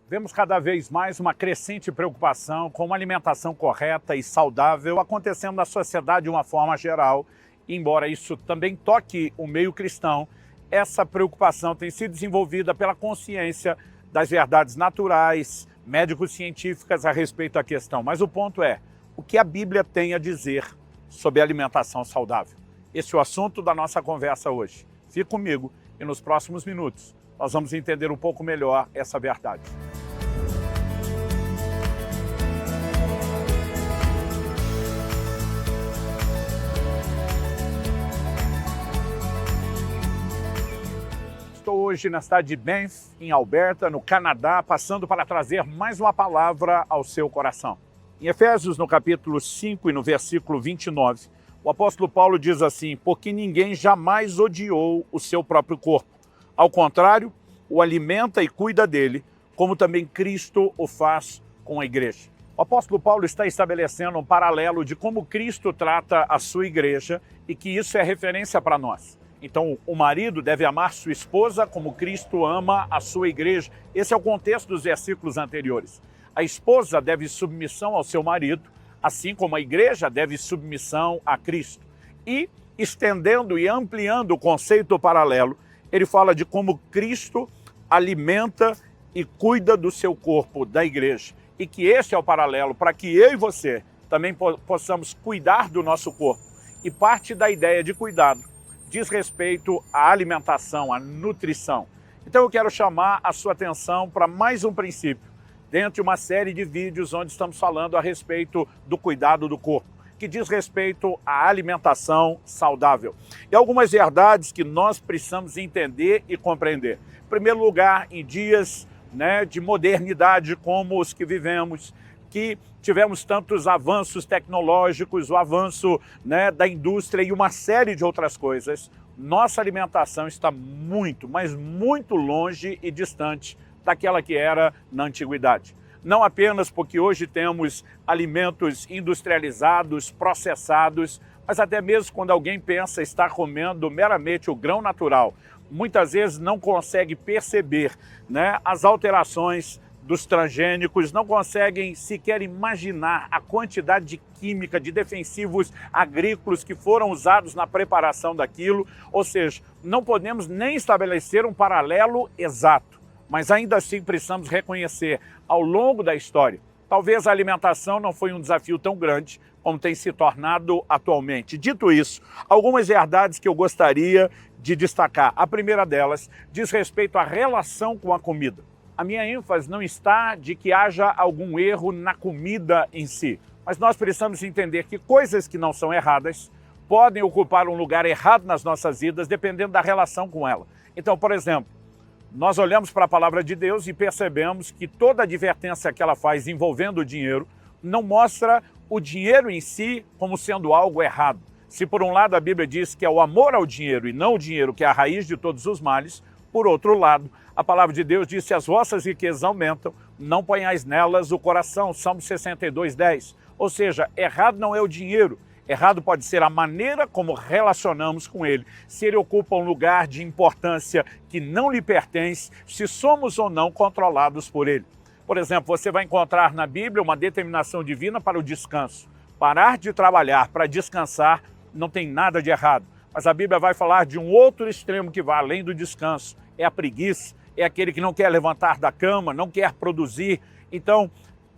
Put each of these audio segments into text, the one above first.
Vemos cada vez mais uma crescente preocupação com uma alimentação correta e saudável acontecendo na sociedade de uma forma geral. Embora isso também toque o meio cristão, essa preocupação tem sido desenvolvida pela consciência das verdades naturais, médicos científicas a respeito da questão. Mas o ponto é, o que a Bíblia tem a dizer sobre alimentação saudável? Esse é o assunto da nossa conversa hoje. Fique comigo e nos próximos minutos nós vamos entender um pouco melhor essa verdade. Estou hoje na cidade de Banff, em Alberta, no Canadá, passando para trazer mais uma palavra ao seu coração. Em Efésios, no capítulo 5 e no versículo 29, o apóstolo Paulo diz assim: porque ninguém jamais odiou o seu próprio corpo. Ao contrário, o alimenta e cuida dele, como também Cristo o faz com a igreja. O apóstolo Paulo está estabelecendo um paralelo de como Cristo trata a sua igreja e que isso é referência para nós. Então, o marido deve amar sua esposa como Cristo ama a sua igreja. Esse é o contexto dos versículos anteriores. A esposa deve submissão ao seu marido, assim como a igreja deve submissão a Cristo. E, estendendo e ampliando o conceito paralelo, ele fala de como Cristo alimenta e cuida do seu corpo, da igreja. E que esse é o paralelo para que eu e você também possamos cuidar do nosso corpo. E parte da ideia de cuidado diz respeito à alimentação, à nutrição. Então eu quero chamar a sua atenção para mais um princípio, dentro de uma série de vídeos onde estamos falando a respeito do cuidado do corpo, que diz respeito à alimentação saudável. E algumas verdades que nós precisamos entender e compreender. Em primeiro lugar, em dias de modernidade como os que vivemos, que tivemos tantos avanços tecnológicos, o avanço da indústria e uma série de outras coisas, nossa alimentação está muito, mas muito longe e distante daquela que era na antiguidade. Não apenas porque hoje temos alimentos industrializados, processados, mas até mesmo quando alguém pensa estar comendo meramente o grão natural, muitas vezes não consegue perceber as alterações dos transgênicos, não conseguem sequer imaginar a quantidade de química, de defensivos agrícolas que foram usados na preparação daquilo. Ou seja, não podemos nem estabelecer um paralelo exato, mas ainda assim precisamos reconhecer, ao longo da história, talvez a alimentação não foi um desafio tão grande como tem se tornado atualmente. Dito isso, algumas verdades que eu gostaria de destacar. A primeira delas diz respeito à relação com a comida. A minha ênfase não está de que haja algum erro na comida em si, mas nós precisamos entender que coisas que não são erradas podem ocupar um lugar errado nas nossas vidas, dependendo da relação com ela. Então, por exemplo, nós olhamos para a palavra de Deus e percebemos que toda advertência que ela faz envolvendo o dinheiro não mostra o dinheiro em si como sendo algo errado. Se por um lado a Bíblia diz que é o amor ao dinheiro e não o dinheiro que é a raiz de todos os males, por outro lado, a palavra de Deus diz: se as vossas riquezas aumentam, não ponhais nelas o coração, Salmo 62:10. Ou seja, errado não é o dinheiro, errado pode ser a maneira como relacionamos com ele, se ele ocupa um lugar de importância que não lhe pertence, se somos ou não controlados por ele. Por exemplo, você vai encontrar na Bíblia uma determinação divina para o descanso. Parar de trabalhar para descansar não tem nada de errado. Mas a Bíblia vai falar de um outro extremo que vai além do descanso. É a preguiça, é aquele que não quer levantar da cama, não quer produzir. Então,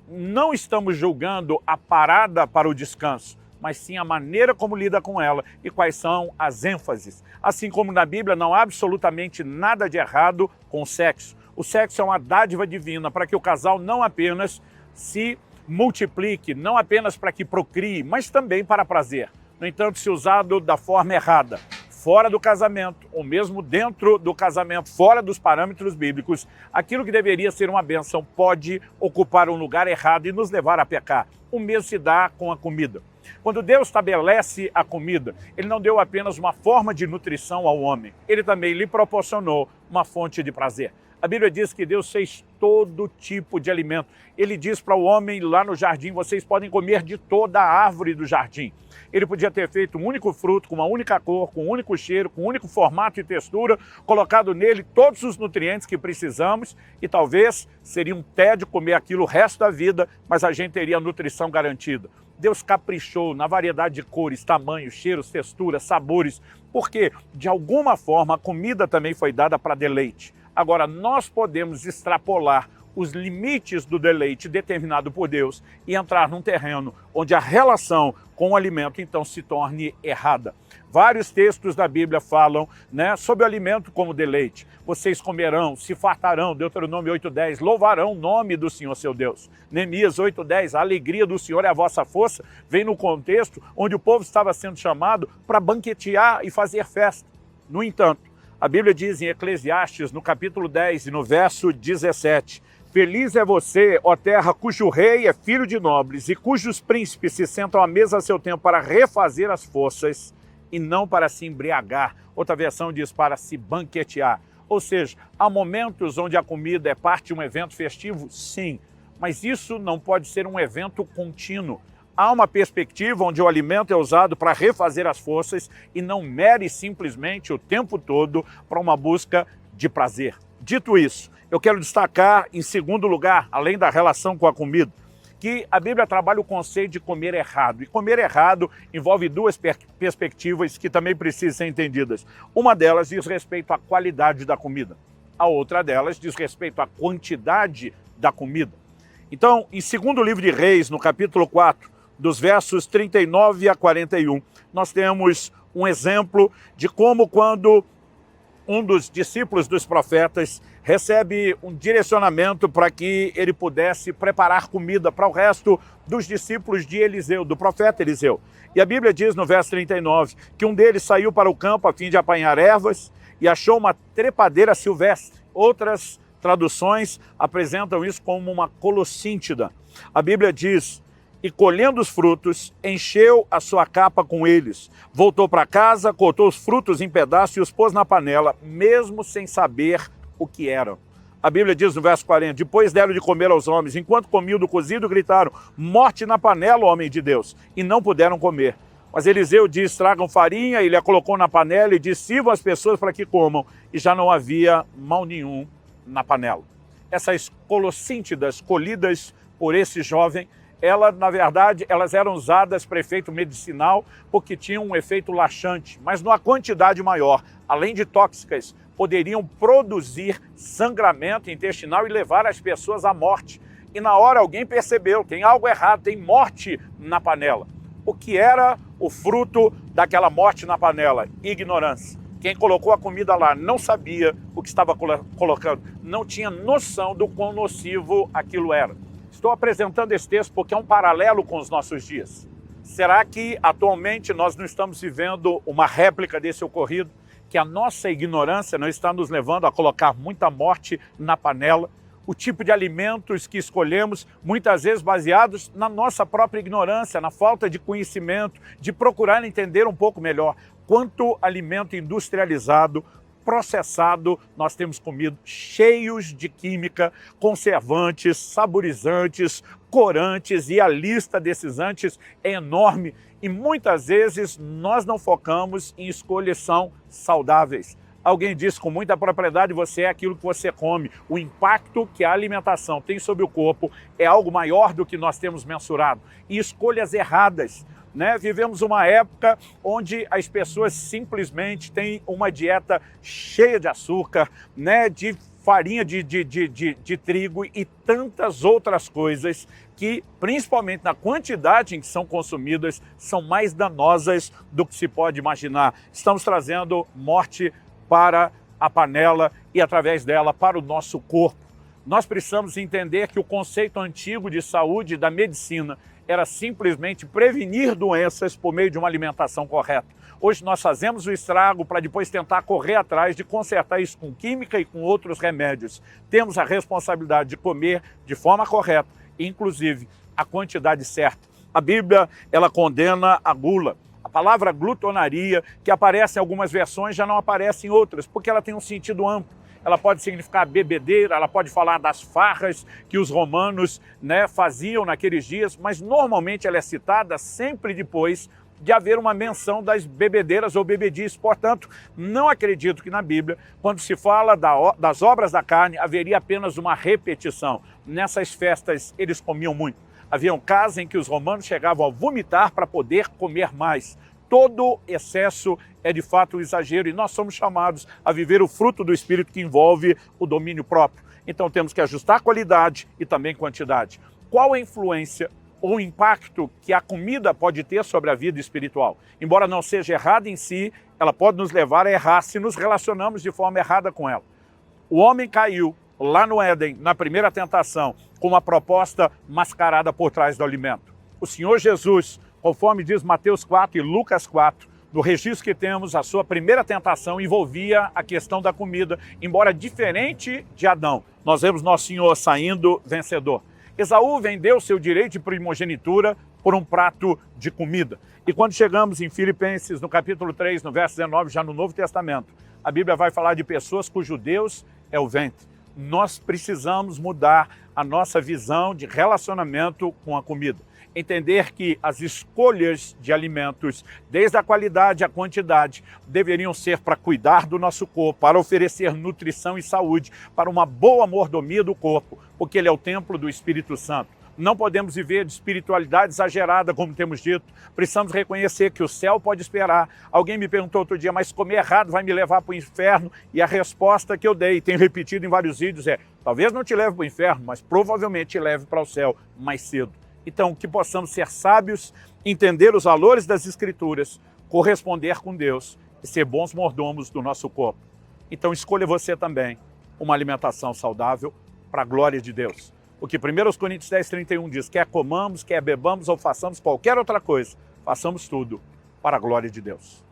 não estamos julgando a parada para o descanso, mas sim a maneira como lida com ela e quais são as ênfases. Assim como na Bíblia não há absolutamente nada de errado com o sexo. O sexo é uma dádiva divina para que o casal não apenas se multiplique, não apenas para que procrie, mas também para prazer. No entanto, se usado da forma errada, fora do casamento, ou mesmo dentro do casamento, fora dos parâmetros bíblicos, aquilo que deveria ser uma bênção pode ocupar um lugar errado e nos levar a pecar. O mesmo se dá com a comida. Quando Deus estabelece a comida, Ele não deu apenas uma forma de nutrição ao homem, Ele também lhe proporcionou uma fonte de prazer. A Bíblia diz que Deus fez todo tipo de alimento. Ele diz para o homem lá no jardim, vocês podem comer de toda a árvore do jardim. Ele podia ter feito um único fruto, com uma única cor, com um único cheiro, com um único formato e textura, colocado nele todos os nutrientes que precisamos e talvez seria um tédio comer aquilo o resto da vida, mas a gente teria a nutrição garantida. Deus caprichou na variedade de cores, tamanhos, cheiros, texturas, sabores, porque de alguma forma a comida também foi dada para deleite. Agora, nós podemos extrapolar os limites do deleite determinado por Deus e entrar num terreno onde a relação com o alimento então se torne errada. Vários textos da Bíblia falam, sobre o alimento como deleite. Vocês comerão, se fartarão, Deuteronômio 8:10, louvarão o nome do Senhor seu Deus. Neemias 8:10, a alegria do Senhor é a vossa força, vem no contexto onde o povo estava sendo chamado para banquetear e fazer festa. No entanto, a Bíblia diz em Eclesiastes, no capítulo 10 e no verso 17, feliz é você, ó terra, cujo rei é filho de nobres e cujos príncipes se sentam à mesa a seu tempo para refazer as forças e não para se embriagar. Outra versão diz para se banquetear. Ou seja, há momentos onde a comida é parte de um evento festivo? Sim, mas isso não pode ser um evento contínuo. Há uma perspectiva onde o alimento é usado para refazer as forças e não mere simplesmente o tempo todo para uma busca de prazer. Dito isso, eu quero destacar, em segundo lugar, além da relação com a comida, que a Bíblia trabalha o conceito de comer errado. E comer errado envolve duas perspectivas que também precisam ser entendidas. Uma delas diz respeito à qualidade da comida. A outra delas diz respeito à quantidade da comida. Então, em 2º livro de Reis, no capítulo 4, dos versos 39 a 41, nós temos um exemplo de como quando um dos discípulos dos profetas recebe um direcionamento para que ele pudesse preparar comida para o resto dos discípulos de Eliseu, do profeta Eliseu. E a Bíblia diz no verso 39 que um deles saiu para o campo a fim de apanhar ervas e achou uma trepadeira silvestre. Outras traduções apresentam isso como uma colossíntida. A Bíblia diz, e colhendo os frutos, encheu a sua capa com eles. Voltou para casa, cortou os frutos em pedaços e os pôs na panela, mesmo sem saber o que eram. A Bíblia diz no verso 40, depois deram de comer aos homens, enquanto comiam do cozido, gritaram, morte na panela, homem de Deus, e não puderam comer. Mas Eliseu diz, tragam farinha, ele a colocou na panela e disse, sirvam as pessoas para que comam, e já não havia mal nenhum na panela. Essas colossíntidas colhidas por esse jovem, na verdade, elas eram usadas para efeito medicinal porque tinham um efeito laxante, mas numa quantidade maior, além de tóxicas, poderiam produzir sangramento intestinal e levar as pessoas à morte. E na hora alguém percebeu, tem algo errado, tem morte na panela. O que era o fruto daquela morte na panela? Ignorância. Quem colocou a comida lá não sabia o que estava colocando, não tinha noção do quão nocivo aquilo era. Estou apresentando esse texto porque é um paralelo com os nossos dias. Será que atualmente nós não estamos vivendo uma réplica desse ocorrido? Que a nossa ignorância não está nos levando a colocar muita morte na panela? O tipo de alimentos que escolhemos, muitas vezes baseados na nossa própria ignorância, na falta de conhecimento, de procurar entender um pouco melhor. Quanto alimento industrializado, processado, nós temos comido, cheios de química, conservantes, saborizantes, corantes, e a lista desses antes é enorme. E muitas vezes nós não focamos em escolhas que são saudáveis. Alguém disse com muita propriedade, você é aquilo que você come. O impacto que a alimentação tem sobre o corpo é algo maior do que nós temos mensurado. E escolhas erradas. Vivemos uma época onde as pessoas simplesmente têm uma dieta cheia de açúcar, de farinha de trigo e tantas outras coisas que, principalmente na quantidade em que são consumidas, são mais danosas do que se pode imaginar. Estamos trazendo morte para a panela e, através dela, para o nosso corpo. Nós precisamos entender que o conceito antigo de saúde da medicina era simplesmente prevenir doenças por meio de uma alimentação correta. Hoje nós fazemos o estrago para depois tentar correr atrás de consertar isso com química e com outros remédios. Temos a responsabilidade de comer de forma correta, inclusive a quantidade certa. A Bíblia, ela condena a gula. A palavra glutonaria, que aparece em algumas versões, já não aparece em outras, porque ela tem um sentido amplo. ela pode significar bebedeira, ela pode falar das farras que os romanos, faziam naqueles dias, mas normalmente ela é citada sempre depois de haver uma menção das bebedeiras ou bebedices. Portanto, não acredito que na Bíblia, quando se fala das obras da carne, haveria apenas uma repetição. Nessas festas eles comiam muito. Haviam casas em que os romanos chegavam a vomitar para poder comer mais. Todo excesso é de fato um exagero e nós somos chamados a viver o fruto do Espírito que envolve o domínio próprio. Então temos que ajustar qualidade e também quantidade. Qual a influência ou impacto que a comida pode ter sobre a vida espiritual? Embora não seja errada em si, ela pode nos levar a errar se nos relacionamos de forma errada com ela. O homem caiu lá no Éden, na primeira tentação, com uma proposta mascarada por trás do alimento. O Senhor Jesus, conforme diz Mateus 4 e Lucas 4, no registro que temos, a sua primeira tentação envolvia a questão da comida, embora diferente de Adão. Nós vemos nosso Senhor saindo vencedor. Esaú vendeu seu direito de primogenitura por um prato de comida. E quando chegamos em Filipenses, no capítulo 3, no verso 19, já no Novo Testamento, a Bíblia vai falar de pessoas cujo Deus é o ventre. Nós precisamos mudar a nossa visão de relacionamento com a comida. Entender que as escolhas de alimentos, desde a qualidade à quantidade, deveriam ser para cuidar do nosso corpo, para oferecer nutrição e saúde, para uma boa mordomia do corpo, porque ele é o templo do Espírito Santo. Não podemos viver de espiritualidade exagerada, como temos dito. Precisamos reconhecer que o céu pode esperar. Alguém me perguntou outro dia, mas comer errado vai me levar para o inferno? E a resposta que eu dei, tenho repetido em vários vídeos, é: talvez não te leve para o inferno, mas provavelmente te leve para o céu mais cedo. Então, que possamos ser sábios, entender os valores das Escrituras, corresponder com Deus e ser bons mordomos do nosso corpo. Então, escolha você também uma alimentação saudável para a glória de Deus. O que 1 Coríntios 10:31 diz: quer comamos, quer bebamos ou façamos qualquer outra coisa, façamos tudo para a glória de Deus.